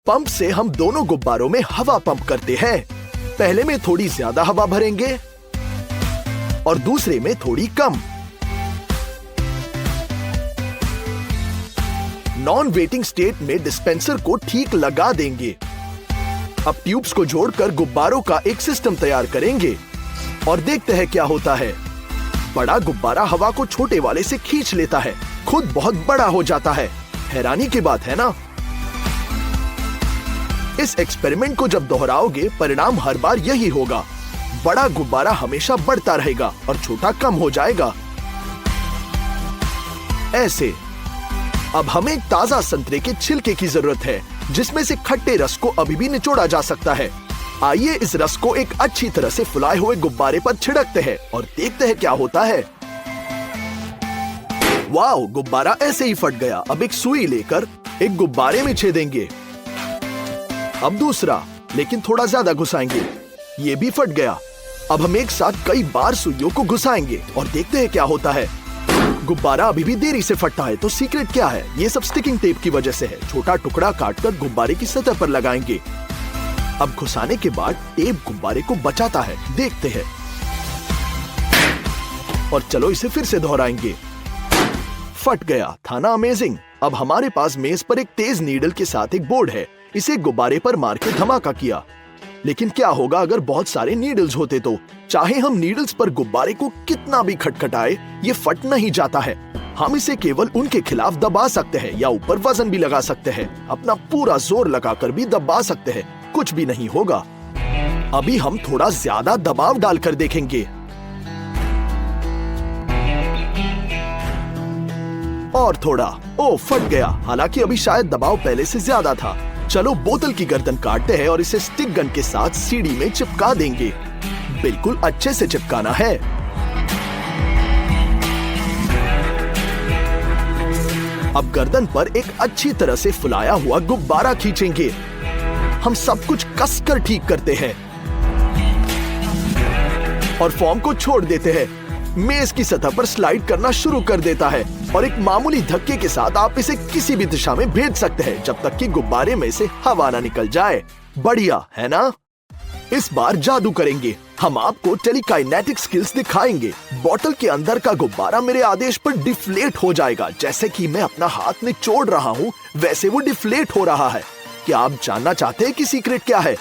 Pump से हम दोनों गुब्बारों में हवा पंप करते हैं। पहले में थोड़ी ज्यादा हवा भरेंगे और दूसरे में थोड़ी कम। नॉन वेटिंग स्टेट में डिस्पेंसर को ठीक लगा देंगे। अब ट्यूब्स को जोड़कर गुब्बारों का एक सिस्टम तैयार करेंगे और देखते हैं क्या होता है। बड़ा गुब्बारा हवा को छोटे वाले से खींच लेता है, खुद बहुत बड़ा हो जाता है। हैरानी की बात है ना? इस एक्सपेरिमेंट को जब दोहराओगे परिणाम हर बार यही होगा। बड़ा गुब्बारा हमेशा बढ़ता रहेगा और छोटा कम हो जाएगा। ऐसे। अब हमें ताजा संतरे के छिलके की जरूरत है जिसमें से खट्टे रस को अभी भी निचोड़ा जा सकता है। आइए इस रस को एक अच्छी तरह से फुलाए हुए गुब्बारे पर छिड़कते हैं और देखते हैं क्या होता है। वाओ, गुब्बारा ऐसे ही फट गया। अब एक सुई लेकर एक गुब्बारे में छेदेंगे। अब दूसरा, लेकिन थोड़ा ज्यादा घुसाएंगे। ये भी फट गया। अब हम एक साथ कई बार सुइयों को घुसाएंगे और देखते हैं क्या होता है। गुब्बारा अभी भी देरी से फटता है, तो सीक्रेट क्या है? ये सब स्टिकिंग टेप की वजह से है। छोटा टुकड़ा काटकर गुब्बारे की सतह पर लगाएंगे। अब घुसाने के बाद टेप गुब्बारे को बचाता है। देखते हैं और चलो इसे फिर से दोहराएंगे। फट गया था ना? अमेजिंग। अब हमारे पास मेज पर एक तेज नीडल के साथ एक बोर्ड है। इसे गुब्बारे पर मार के धमाका किया। लेकिन क्या होगा अगर बहुत सारे नीडल्स होते तो? चाहे हम नीडल्स पर गुब्बारे को कितना भी खटखटाए, ये फट नहीं जाता है। हम इसे केवल उनके खिलाफ दबा सकते हैं या ऊपर वजन भी लगा सकते हैं। अपना पूरा जोर लगाकर भी दबा सकते हैं, कुछ भी नहीं होगा। अभी हम थोड़ा ज्यादा दबाव डालकर देखेंगे। और थोड़ा। ओ, फट गया। हालांकि अभी शायद दबाव पहले से ज्यादा था। चलो बोतल की गर्दन काटते हैं और इसे स्टिक गन के साथ सीढ़ी में चिपका देंगे। बिल्कुल अच्छे से चिपकाना है। अब गर्दन पर एक अच्छी तरह से फुलाया हुआ गुब्बारा खींचेंगे। हम सब कुछ कसकर ठीक करते हैं और फॉर्म को छोड़ देते हैं। मेज की सतह पर स्लाइड करना शुरू कर देता है और एक मामूली धक्के के साथ आप इसे किसी भी दिशा में भेज सकते हैं जब तक कि गुब्बारे में से हवा ना निकल जाए। बढ़िया है ना? इस बार जादू करेंगे। हम आपको टेलीकाइनेटिक स्किल्स दिखाएंगे। बोतल के अंदर का गुब्बारा मेरे आदेश पर डिफ्लेट हो जाएगा। जैसे कि मैं अपना हाथ निचोड़ रहा हूँ वैसे वो डिफ्लेट हो रहा है। क्या आप जानना चाहते हैं कि सीक्रेट क्या है?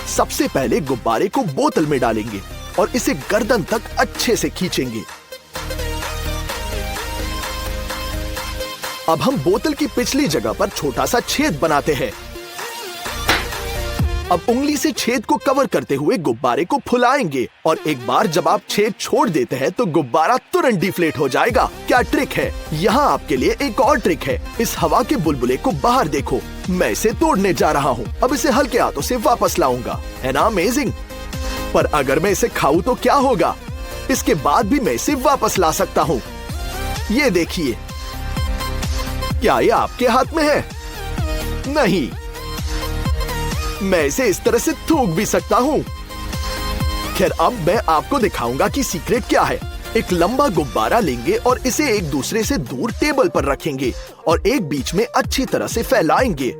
सबसे पहले गुब्बारे को बोतल में डालेंगे और इसे गर्दन तक अच्छे से खींचेंगे। अब हम बोतल की पिछली जगह पर छोटा सा छेद बनाते हैं। अब उंगली से छेद को कवर करते हुए गुब्बारे को फुलाएंगे और एक बार जब आप छेद छोड़ देते हैं तो गुब्बारा तुरंत डिफ्लेट हो जाएगा। क्या ट्रिक है? यहाँ आपके लिए एक और ट्रिक है। इस हवा के बुलबुले को बाहर देखो। मैं इसे तोड़ने जा रहा हूँ। अब इसे हल्के हाथों से वापस लाऊंगा। है ना अमेजिंग? पर अगर मैं इसे खाऊं तो क्या होगा? इसके बाद भी मैं इसे वापस ला सकता हूँ। ये देखिए। क्या ये आपके हाथ में है? नहीं। मैं इसे इस तरह से थूक भी सकता हूँ। खैर, अब मैं आपको दिखाऊंगा कि सीक्रेट क्या है। एक लंबा गुब्बारा लेंगे और इसे एक दूसरे से दूर टेबल पर रखेंगे और एक बीच में अच्छी तरह से फैलाएंगे।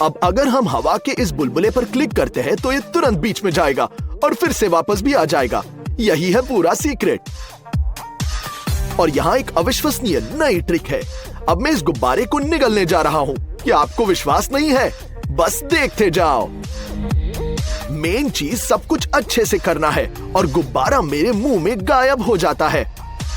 अब अगर हम हवा के इस बुलबुले पर क्लिक करते हैं तो ये तुरंत बीच में जाएगा और फिर से वापस भी आ जाएगा। यही है पूरा सीक्रेट। और यहाँ एक अविश्वसनीय नई ट्रिक है। अब मैं इस गुब्बारे को निगलने जा रहा हूँ। क्या आपको विश्वास नहीं है? बस देखते जाओ। मेन चीज सब कुछ अच्छे से करना है और गुब्बारा मेरे मुंह में गायब हो जाता है।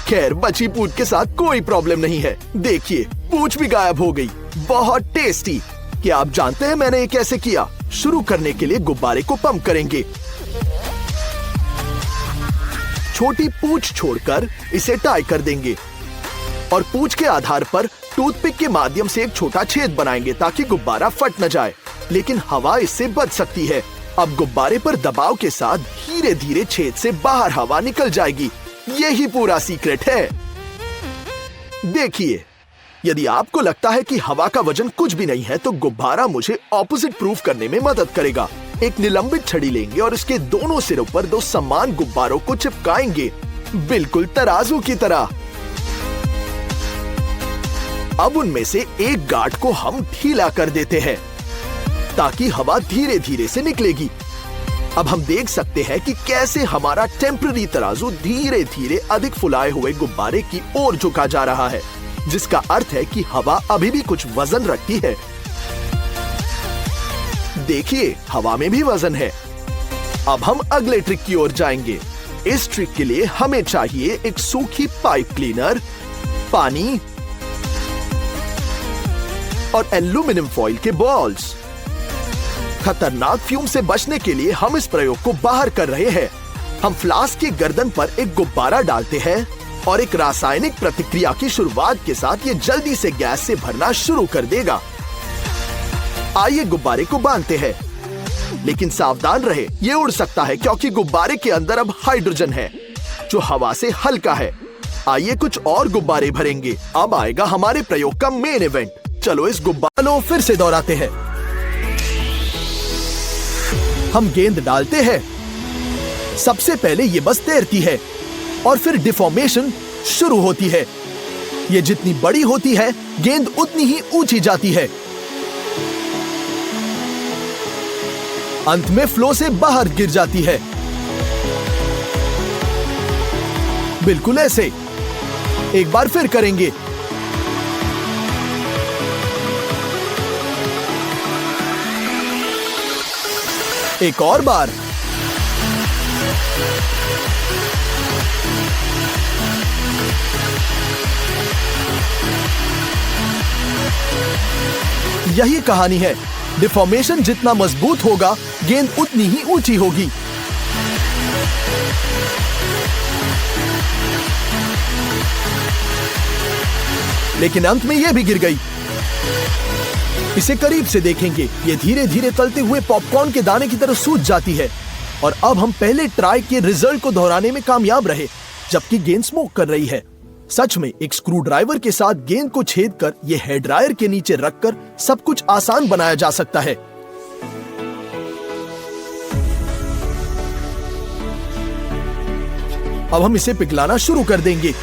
खैर, बची पूछ के साथ कोई प्रॉब्लम नहीं है। देखिए, पूछ भी गायब हो गई। बहुत टेस्टी। क्या आप जानते हैं मैंने ये कैसे किया? शुरू करने के लिए गुब्बारे को पंप करेंगे। छोटी पूंछ छोड़कर इसे टाई कर देंगे और पूंछ के आधार पर टूथपिक के माध्यम से एक छोटा छेद बनाएंगे ताकि गुब्बारा फट न जाए, लेकिन हवा इससे बच सकती है। अब गुब्बारे पर दबाव के साथ धीरे धीरे छेद से बाहर हवा निकल जाएगी। यही पूरा सीक्रेट है। देखिए, यदि आपको लगता है कि हवा का वजन कुछ भी नहीं है तो गुब्बारा मुझे ऑपोजिट प्रूफ करने में मदद करेगा। एक निलंबित छड़ी लेंगे और इसके दोनों सिरों पर दो समान गुब्बारों को चिपकाएंगे, बिल्कुल तराजू की तरह। अब उनमें से एक गार्ड को हम ढीला कर देते हैं ताकि हवा धीरे धीरे से निकलेगी। अब हम देख सकते हैं कि कैसे हमारा टेम्पररी तराजू धीरे धीरे अधिक फुलाए हुए गुब्बारे की ओर झुका जा रहा है, जिसका अर्थ है कि हवा अभी भी कुछ वजन रखती है। देखिए, हवा में भी वजन है। अब हम अगले ट्रिक की ओर जाएंगे। इस ट्रिक के लिए हमें चाहिए एक सूखी पाइप क्लीनर, पानी और एल्यूमिनियम फॉइल के बॉल्स। खतरनाक फ्यूम से बचने के लिए हम इस प्रयोग को बाहर कर रहे हैं। हम फ्लास्क की गर्दन पर एक गुब्बारा डालते हैं और एक रासायनिक प्रतिक्रिया की शुरुआत के साथ ये जल्दी से गैस से भरना शुरू कर देगा। आइए गुब्बारे को बांधते हैं, लेकिन सावधान रहे, ये उड़ सकता है क्योंकि गुब्बारे के अंदर अब हाइड्रोजन है जो हवा से हल्का है। आइए कुछ और गुब्बारे भरेंगे। अब आएगा हमारे प्रयोग का मेन इवेंट। चलो इस गुब्बारे को फिर से दोहराते हैं। हम गेंद डालते हैं। सबसे पहले ये बस तैरती है और फिर डिफॉर्मेशन शुरू होती है। ये जितनी बड़ी होती है, गेंद उतनी ही ऊंची जाती है। अंत में फ्लो से बाहर गिर जाती है, बिल्कुल ऐसे। एक बार फिर करेंगे। एक और बार। यही कहानी है। डिफॉर्मेशन जितना मजबूत होगा, गेंद उतनी ही ऊंची होगी। लेकिन अंत में यह भी गिर गई। इसे करीब से देखेंगे। ये धीरे धीरे तलते हुए पॉपकॉर्न के दाने की तरह सूज जाती है। और अब हम पहले ट्राई के रिजल्ट को दोहराने में कामयाब रहे, जबकि गेंद स्मोक कर रही है। सच में एक स्क्रू ड्राइवर के साथ गेंद को छेद कर ये हेयर ड्रायर के नीचे रखकर सब कुछ आसान बनाया जा सकता है। अब हम इसे पिघलाना शुरू कर देंगे।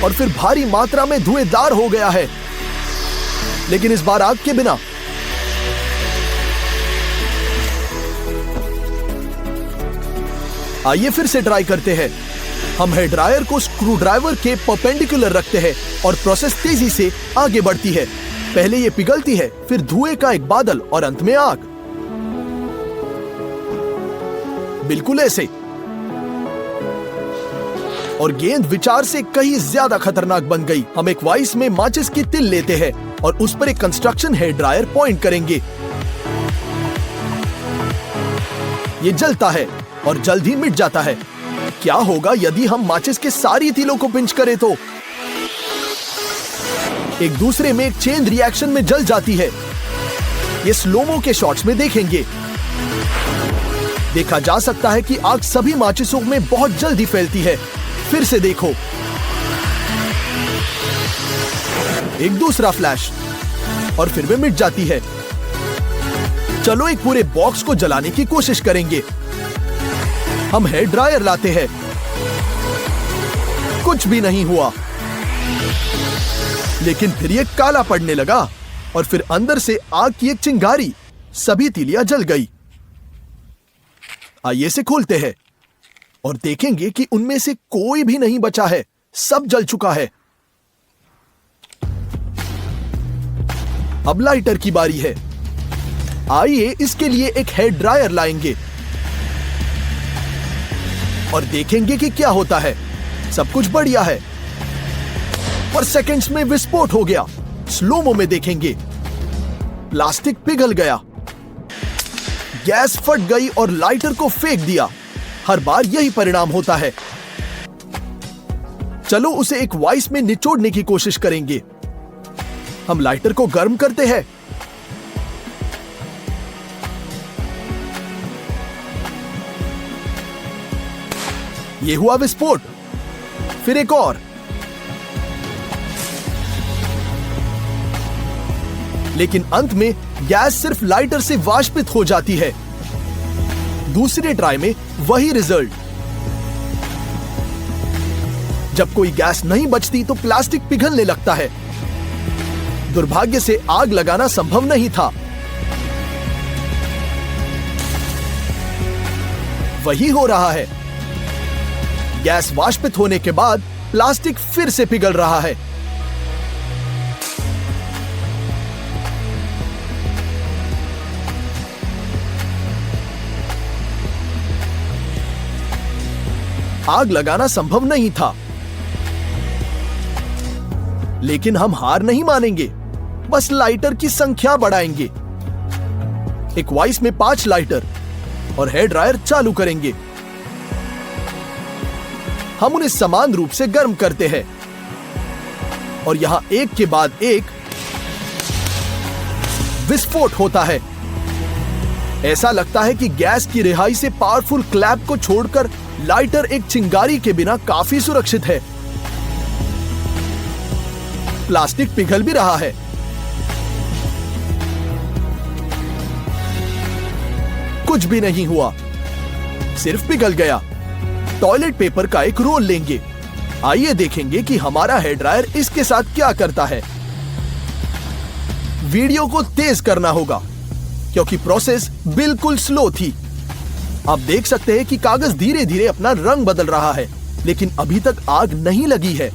और फिर भारी मात्रा में धुएंधार हो गया है, लेकिन इस बार आग के बिना। आइए फिर से ट्राई करते हैं। हम हेयर ड्रायर को स्क्रू ड्राइवर के परपेंडिकुलर रखते हैं और प्रोसेस तेजी से आगे बढ़ती है। पहले ये पिघलती है, फिर धुएं का एक बादल और अंत में आग। बिल्कुल ऐसे। और गेंद विचार से कहीं ज्यादा खतरनाक बन गई। हम एक वाइस में माचिस की तिल लेते हैं और उस पर एक कंस्ट्रक्शन हेयर ड्रायर पॉइंट करेंगे। ये जलता है और जल्द ही मिट जाता है। क्या होगा यदि हम माचिस के सारी तिलों को पिंच करें तो? एक दूसरे में एक चेन रिएक्शन में जल जाती है। ये स्लोमो के शॉट्स में देखेंगे। देखा जा सकता है कि आग सभी माचिसों में बहुत जल्दी फैलती है। फिर से देखो, एक दूसरा फ्लैश और फिर वे मिट जाती है। चलो एक पूरे बॉक्स को जलाने की कोशिश करेंगे। हम हेयर ड्रायर लाते हैं। कुछ भी नहीं हुआ, लेकिन फिर ये काला पड़ने लगा और फिर अंदर से आग की एक चिंगारी। सभी तीलियां जल गई। आइए इसे खोलते हैं और देखेंगे कि उनमें से कोई भी नहीं बचा है। सब जल चुका है। अब लाइटर की बारी है। आइए इसके लिए एक हेयर ड्रायर लाएंगे और देखेंगे कि क्या होता है। सब कुछ बढ़िया है, पर सेकंड्स में विस्फोट हो गया। स्लोमो में देखेंगे, प्लास्टिक पिघल गया, गैस फट गई और लाइटर को फेंक दिया। हर बार यही परिणाम होता है। चलो उसे एक वाइस में निचोड़ने की कोशिश करेंगे। हम लाइटर को गर्म करते हैं। यह हुआ विस्फोट। फिर एक और। लेकिन अंत में गैस सिर्फ लाइटर से वाष्पित हो जाती है। दूसरे ट्राई में वही रिजल्ट। जब कोई गैस नहीं बचती तो प्लास्टिक पिघलने लगता है। दुर्भाग्य से आग लगाना संभव नहीं था। वही हो रहा है। गैस वाष्पित होने के बाद प्लास्टिक फिर से पिघल रहा है। आग लगाना संभव नहीं था, लेकिन हम हार नहीं मानेंगे, बस लाइटर की संख्या बढ़ाएंगे। एक वाइस में 5 लाइटर और हेयर ड्रायर चालू करेंगे। हम उन्हें समान रूप से गर्म करते हैं और यहां एक के बाद एक विस्फोट होता है। ऐसा लगता है कि गैस की रिहाई से पावरफुल क्लैप को छोड़कर लाइटर एक चिंगारी के बिना काफी सुरक्षित है। प्लास्टिक पिघल भी रहा है। कुछ भी नहीं हुआ, सिर्फ पिघल गया। टॉयलेट पेपर का एक रोल लेंगे। आइए देखेंगे कि हमारा हेयर ड्रायर इसके साथ क्या करता है। वीडियो को तेज करना होगा क्योंकि प्रोसेस बिल्कुल स्लो थी। आप देख सकते हैं कि कागज धीरे धीरे अपना रंग बदल रहा है, लेकिन अभी तक आग नहीं लगी है।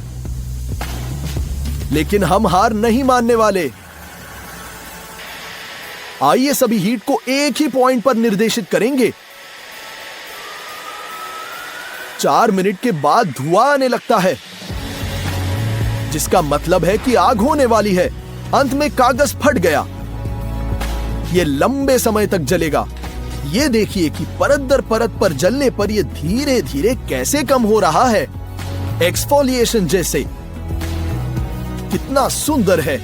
लेकिन हम हार नहीं मानने वाले। आइए सभी हीट को एक ही पॉइंट पर निर्देशित करेंगे। 4 मिनट के बाद धुआं आने लगता है, जिसका मतलब है कि आग होने वाली है। अंत में कागज फट गया। यह लंबे समय तक जलेगा। ये देखिए कि परत दर परत पर जलने पर यह धीरे धीरे कैसे कम हो रहा है, एक्सफोलिएशन जैसे। कितना सुंदर है।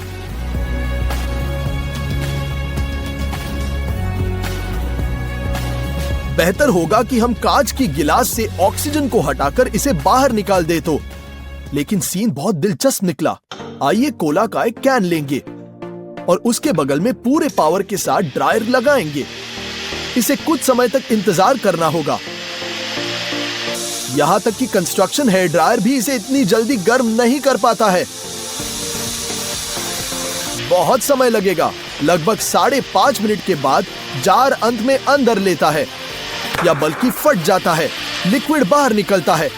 बेहतर होगा कि हम कांच की गिलास से ऑक्सीजन को हटाकर इसे बाहर निकाल दे तो, लेकिन सीन बहुत दिलचस्प निकला। आइए कोला का एक कैन लेंगे और उसके बगल में पूरे पावर के साथ ड्रायर लगाएंगे। इसे कुछ समय तक इंतजार करना होगा। यहां तक कि कंस्ट्रक्शन हेयर ड्रायर भी इसे इतनी जल्दी गर्म नहीं कर पाता है। बहुत समय लगेगा। लगभग 5.5 मिनट के बाद जार अंत में अंदर लेता है, या बल्कि फट जाता है। लिक्विड बाहर निकलता है,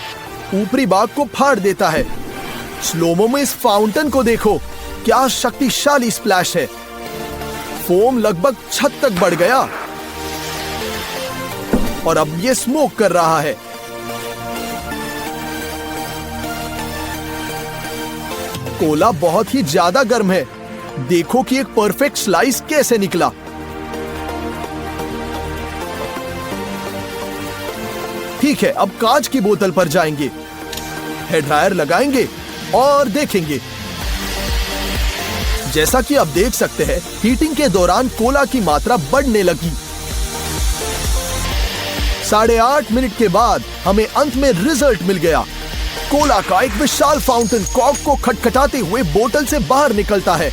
ऊपरी भाग को फाड़ देता है। स्लोमो में इस फाउंटेन को देखो, क्या शक्तिशाली स्प्लैश है। फोम लगभग छत तक बढ़ गया और अब ये स्मोक कर रहा है। कोला बहुत ही ज्यादा गर्म है। देखो कि एक परफेक्ट स्लाइस कैसे निकला। ठीक है, अब कांच की बोतल पर जाएंगे, हेयर ड्रायर लगाएंगे और देखेंगे। जैसा कि आप देख सकते हैं, हीटिंग के दौरान कोला की मात्रा बढ़ने लगी। 8.5 मिनट के बाद हमें अंत में रिजल्ट मिल गया। कोला का एक विशाल फाउंटेन कॉर्क को खटखटाते हुए बोतल से बाहर निकलता है।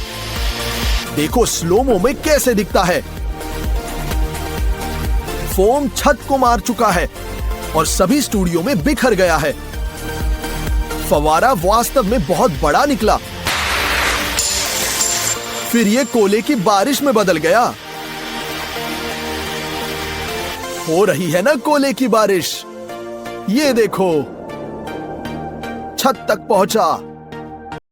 देखो स्लोमो में कैसे दिखता है। फोम छत को मार चुका है और सभी स्टूडियो में बिखर गया है। फवारा वास्तव में बहुत बड़ा निकला, फिर यह कोले की बारिश में बदल गया। हो रही है ना कोले की बारिश। ये देखो, छत तक पहुंचा।